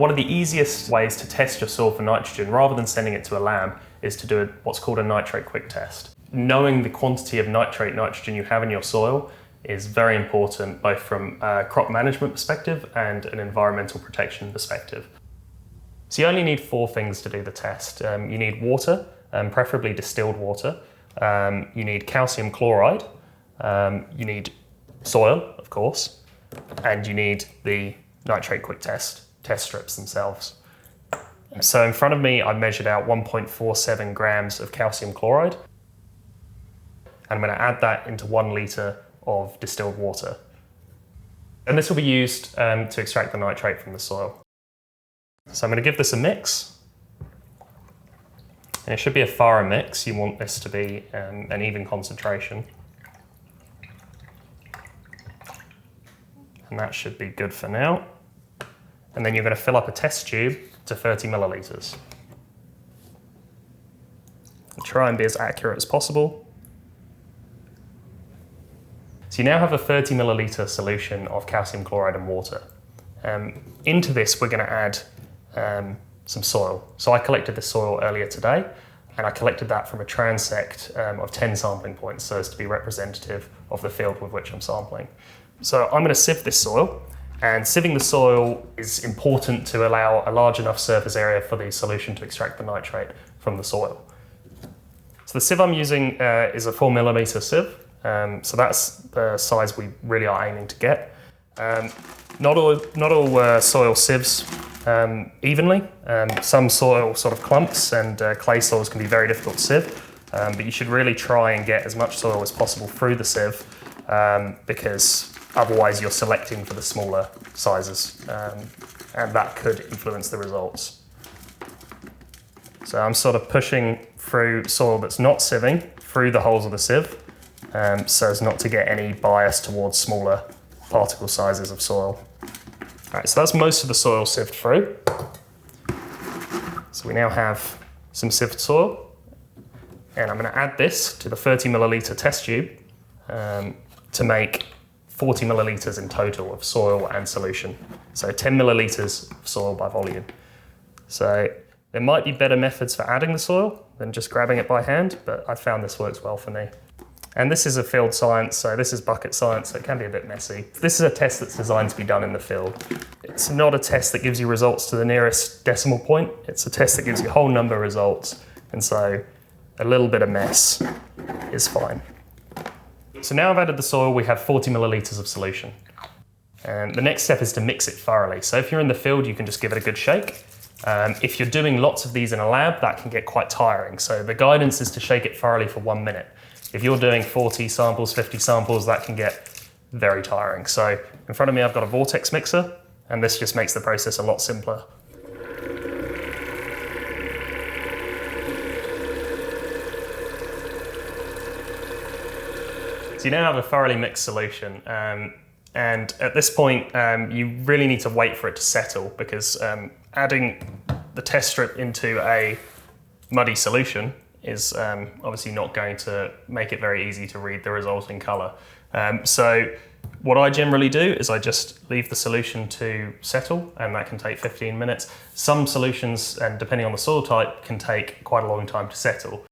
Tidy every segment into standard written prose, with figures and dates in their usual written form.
One of the easiest ways to test your soil for nitrogen, rather than sending it to a lab, is to do what's called a nitrate quick test. Knowing the quantity of nitrogen you have in your soil is very important, both from a crop management perspective and an environmental protection perspective. So you only need 4 things to do the test. You need water, preferably distilled water. You need calcium chloride. You need soil, of course, and you need the nitrate quick test strips themselves. So in front of me, I measured out 1.47 grams of calcium chloride. And I'm going to add that into 1 litre of distilled water. And this will be used to extract the nitrate from the soil. So I'm going to give this a mix. And it should be a thorough mix. You want this to be an even concentration. And that should be good for now. And then you're going to fill up a test tube to 30 millilitres. Try and be as accurate as possible. So you now have a 30 millilitre solution of calcium chloride and water. Into this we're going to add some soil. So I collected the soil earlier today, and I collected that from a transect of 10 sampling points, so as to be representative of the field with which I'm sampling. So I'm going to sieve this soil, and sieving the soil is important to allow a large enough surface area for the solution to extract the nitrate from the soil. So the sieve I'm using is a 4mm sieve. So that's the size we really are aiming to get. Not all soil sieves evenly. Some soil sort of clumps, and clay soils can be very difficult to sieve, but you should really try and get as much soil as possible through the sieve, because otherwise you're selecting for the smaller sizes, and that could influence the results. So I'm sort of pushing through soil that's not sieving through the holes of the sieve, so as not to get any bias towards smaller particle sizes of soil. All right, so that's most of the soil sieved through. So we now have some sieved soil, and I'm going to add this to the 30 millilitre test tube to make 40 millilitres in total of soil and solution. So 10 millilitres of soil by volume. So there might be better methods for adding the soil than just grabbing it by hand, but I found this works well for me. And this is a field science, so this is bucket science, so it can be a bit messy. This is a test that's designed to be done in the field. It's not a test that gives you results to the nearest decimal point. It's a test that gives you whole number results, and so a little bit of mess is fine. So now I've added the soil, we have 40 millilitres of solution. And the next step is to mix it thoroughly. So if you're in the field, you can just give it a good shake. If you're doing lots of these in a lab, that can get quite tiring. So the guidance is to shake it thoroughly for 1 minute. If you're doing 40 samples, 50 samples, that can get very tiring. So in front of me, I've got a vortex mixer, and this just makes the process a lot simpler. So you now have a thoroughly mixed solution. And at this point, you really need to wait for it to settle, because adding the test strip into a muddy solution is obviously not going to make it very easy to read the resulting colour. So what I generally do is I just leave the solution to settle, and that can take 15 minutes. Some solutions, and depending on the soil type, can take quite a long time to settle.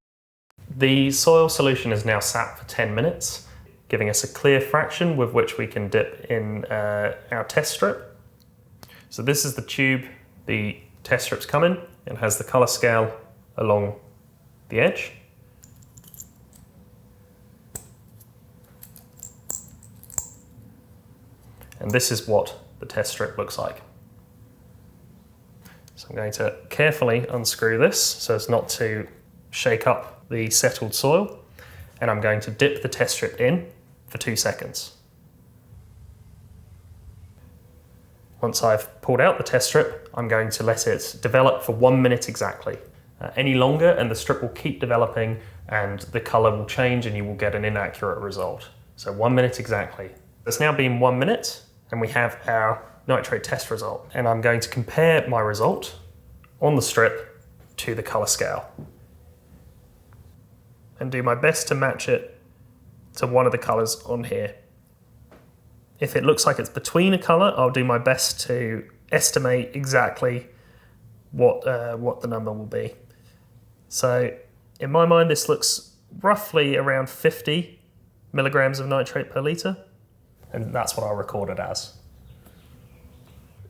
The soil solution is now sat for 10 minutes, giving us a clear fraction with which we can dip in our test strip. So this is the tube the test strips come in. It has the colour scale along the edge. And this is what the test strip looks like. So I'm going to carefully unscrew this so as not to shake up the settled soil, and I'm going to dip the test strip in for 2 seconds. Once I've pulled out the test strip, I'm going to let it develop for 1 minute exactly. Any longer and the strip will keep developing, and the colour will change, and you will get an inaccurate result. So 1 minute exactly. It's now been 1 minute, and we have our nitrate test result. And I'm going to compare my result on the strip to the colour scale, and do my best to match it to one of the colours on here. If it looks like it's between a colour, I'll do my best to estimate exactly what the number will be. So in my mind, this looks roughly around 50 milligrams of nitrate per litre, and that's what I'll record it as.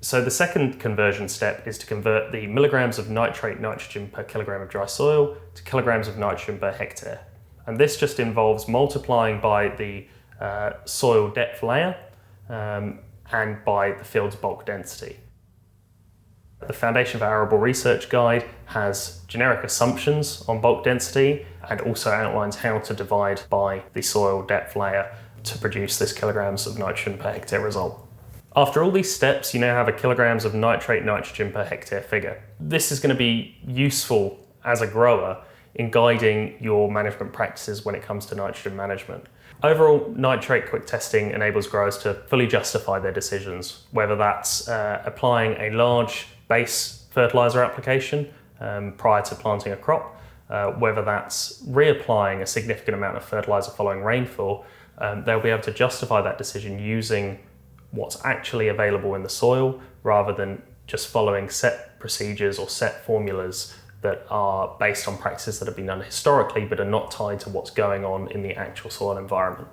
So the second conversion step is to convert the milligrams of nitrate nitrogen per kilogram of dry soil to kilograms of nitrogen per hectare. And this just involves multiplying by the soil depth layer and by the field's bulk density. The Foundation for Arable Research Guide has generic assumptions on bulk density and also outlines how to divide by the soil depth layer to produce this kilograms of nitrogen per hectare result. After all these steps, you now have a kilograms of nitrate nitrogen per hectare figure. This is going to be useful as a grower in guiding your management practices when it comes to nitrogen management. Overall, nitrate quick testing enables growers to fully justify their decisions, whether that's applying a large base fertiliser application prior to planting a crop, whether that's reapplying a significant amount of fertiliser following rainfall. They'll be able to justify that decision using what's actually available in the soil rather than just following set procedures or set formulas that are based on practices that have been done historically but are not tied to what's going on in the actual soil environment.